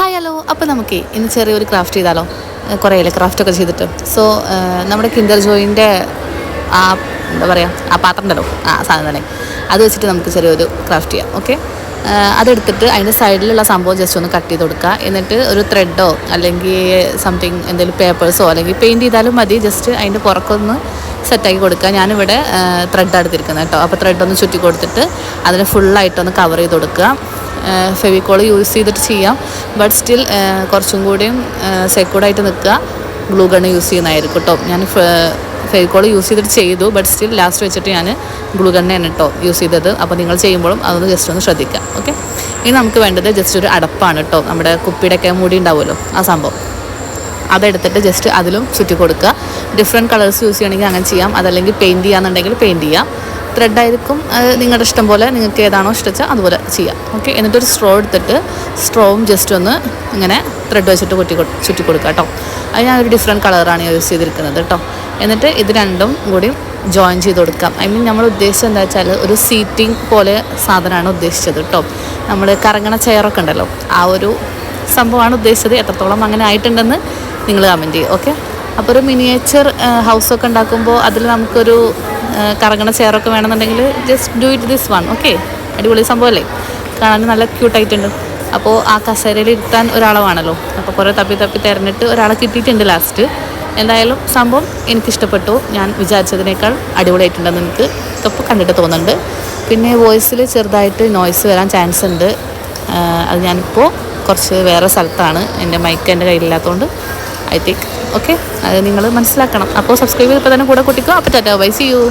Hi hello. അപ്പോൾ നമുക്ക് ഇന്ന് ചെറിയൊരു ക്രാഫ്റ്റ് ചെയ്താലോ? കുറേ ക്രാഫ്റ്റൊക്കെ ചെയ്തിട്ട്. സോ നമ്മുടെ കിൻഡർ ജോയിൻ്റെ ആ എന്താ പറയുക, ആ പാത്രം ഉണ്ടല്ലോ, ആ സാധനം തന്നെ, അത് വെച്ചിട്ട് നമുക്ക് ചെറിയൊരു ക്രാഫ്റ്റ് ചെയ്യാം. ഓക്കെ, അതെടുത്തിട്ട് അതിൻ്റെ സൈഡിലുള്ള സംഭവം ജസ്റ്റ് ഒന്ന് കട്ട് ചെയ്ത് കൊടുക്കുക. എന്നിട്ട് ഒരു ത്രെഡോ അല്ലെങ്കിൽ സംതിങ് എന്തെങ്കിലും പേപ്പേഴ്സോ അല്ലെങ്കിൽ പെയിൻറ്റ് ചെയ്താലും മതി. ജസ്റ്റ് അതിൻ്റെ പുറക്കൊന്ന് സെറ്റാക്കി കൊടുക്കുക. ഞാനിവിടെ ത്രെഡ് എടുത്തിരിക്കുന്നത് കേട്ടോ. അപ്പോൾ ത്രെഡൊന്ന് ചുറ്റി കൊടുത്തിട്ട് അതിനെ ഫുള്ളായിട്ടൊന്ന് കവർ ചെയ്ത് കൊടുക്കുക. ഫെവിക്കോൾ യൂസ് ചെയ്തിട്ട് ചെയ്യാം, ബട്ട് സ്റ്റിൽ കുറച്ചും കൂടിയും സെക്യൂർഡായിട്ട് നിൽക്കുക ഗ്ലൂ ഗണ്ണ് യൂസ് ചെയ്യുന്നതായിരിക്കും കേട്ടോ. ഞാൻ ഫെവിക്കോൾ യൂസ് ചെയ്തിട്ട് ചെയ്തു, ബട്ട് സ്റ്റിൽ ലാസ്റ്റ് വെച്ചിട്ട് ഞാൻ ഗ്ലൂ ഗണ്ണാണ് കേട്ടോ യൂസ് ചെയ്തത്. അപ്പോൾ നിങ്ങൾ ചെയ്യുമ്പോഴും അതൊന്ന് ജസ്റ്റ് ഒന്ന് ശ്രദ്ധിക്കുക. ഓക്കെ, ഇനി നമുക്ക് വേണ്ടത് ജസ്റ്റ് ഒരു അടപ്പാണ് കേട്ടോ. നമ്മുടെ കുപ്പിയുടെയൊക്കെ മൂടി ഉണ്ടാവുമല്ലോ, ആ സംഭവം അതെടുത്തിട്ട് ജസ്റ്റ് അതിലും ചുറ്റി കൊടുക്കുക. ഡിഫറെൻറ്റ് കളേഴ്സ് യൂസ് ചെയ്യണമെങ്കിൽ അങ്ങനെ ചെയ്യാം, അതല്ലെങ്കിൽ പെയിൻറ്റ് ചെയ്യാന്നുണ്ടെങ്കിൽ പെയിൻറ്റ് ചെയ്യാം. ത്രെഡായിരിക്കും, അത് നിങ്ങളുടെ ഇഷ്ടം പോലെ, നിങ്ങൾക്ക് ഏതാണോ ഇഷ്ടച്ചാൽ അതുപോലെ ചെയ്യാം. ഓക്കെ, എന്നിട്ടൊരു സ്ട്രോ എടുത്തിട്ട് സ്ട്രോവും ജസ്റ്റ് ഒന്ന് ഇങ്ങനെ ത്രെഡ് വെച്ചിട്ട് ചുറ്റി കൊടുക്കുക കേട്ടോ. അത് ഞാനൊരു ഡിഫറെൻറ്റ് കളറാണ് യൂസ് ചെയ്തിരിക്കുന്നത് കേട്ടോ. എന്നിട്ട് ഇത് രണ്ടും കൂടി ജോയിൻ ചെയ്ത് കൊടുക്കാം. ഐ മീൻ നമ്മൾ ഉദ്ദേശിച്ചത് എന്താ വെച്ചാൽ ഒരു സീറ്റിംഗ് പോലെ സാധനമാണ് ഉദ്ദേശിച്ചത് കേട്ടോ. നമ്മൾ കറങ്ങണ ചെയറൊക്കെ ഉണ്ടല്ലോ, ആ ഒരു സംഭവമാണ് ഉദ്ദേശിച്ചത്. എത്രത്തോളം അങ്ങനെ ആയിട്ടുണ്ടെന്ന് നിങ്ങൾ കമൻറ്റ് ചെയ്യും. ഓക്കെ, അപ്പോൾ ഒരു മിനിയേച്ചർ ഹൗസൊക്കെ ഉണ്ടാക്കുമ്പോൾ അതിൽ നമുക്കൊരു കറങ്ങണ ചെയറൊക്കെ വേണമെന്നുണ്ടെങ്കിൽ just do it this one. Okay, അടിപൊളി സംഭവമല്ലേ, കാണാൻ നല്ല ക്യൂട്ടായിട്ടുണ്ട്. അപ്പോൾ ആ കസേരയിൽ ഇരുത്താൻ ഒരാളെ വേണമല്ലോ. അപ്പോൾ കുറേ തപ്പി തിരഞ്ഞിട്ട് ഒരാളെ കിട്ടിയിട്ടുണ്ട് ലാസ്റ്റ്. എന്തായാലും സംഭവം എനിക്കിഷ്ടപ്പെട്ടു. ഞാൻ വിചാരിച്ചതിനേക്കാൾ അടിപൊളിയായിട്ടുണ്ടെന്ന് എനിക്ക് ഇപ്പോൾ കണ്ടിട്ട് തോന്നുന്നുണ്ട്. പിന്നെ വോയിസിൽ ചെറുതായിട്ട് നോയ്സ് വരാൻ ചാൻസ് ഉണ്ട്. അത് ഞാനിപ്പോൾ കുറച്ച് വേറെ സ്ഥലത്താണ്, എൻ്റെ മൈക്ക് എൻ്റെ കയ്യിലില്ലാത്തതുകൊണ്ട് ഐ തിങ്ക്. ഓക്കെ, അത് നിങ്ങൾ മനസ്സിലാക്കണം. അപ്പോൾ സബ്സ്ക്രൈബ് ചെയ്തപ്പോൾ തന്നെ കൂടെ കൂട്ടിക്കോ. അപ്പോൾ ടാറ്റാ ബൈ, സീ യു.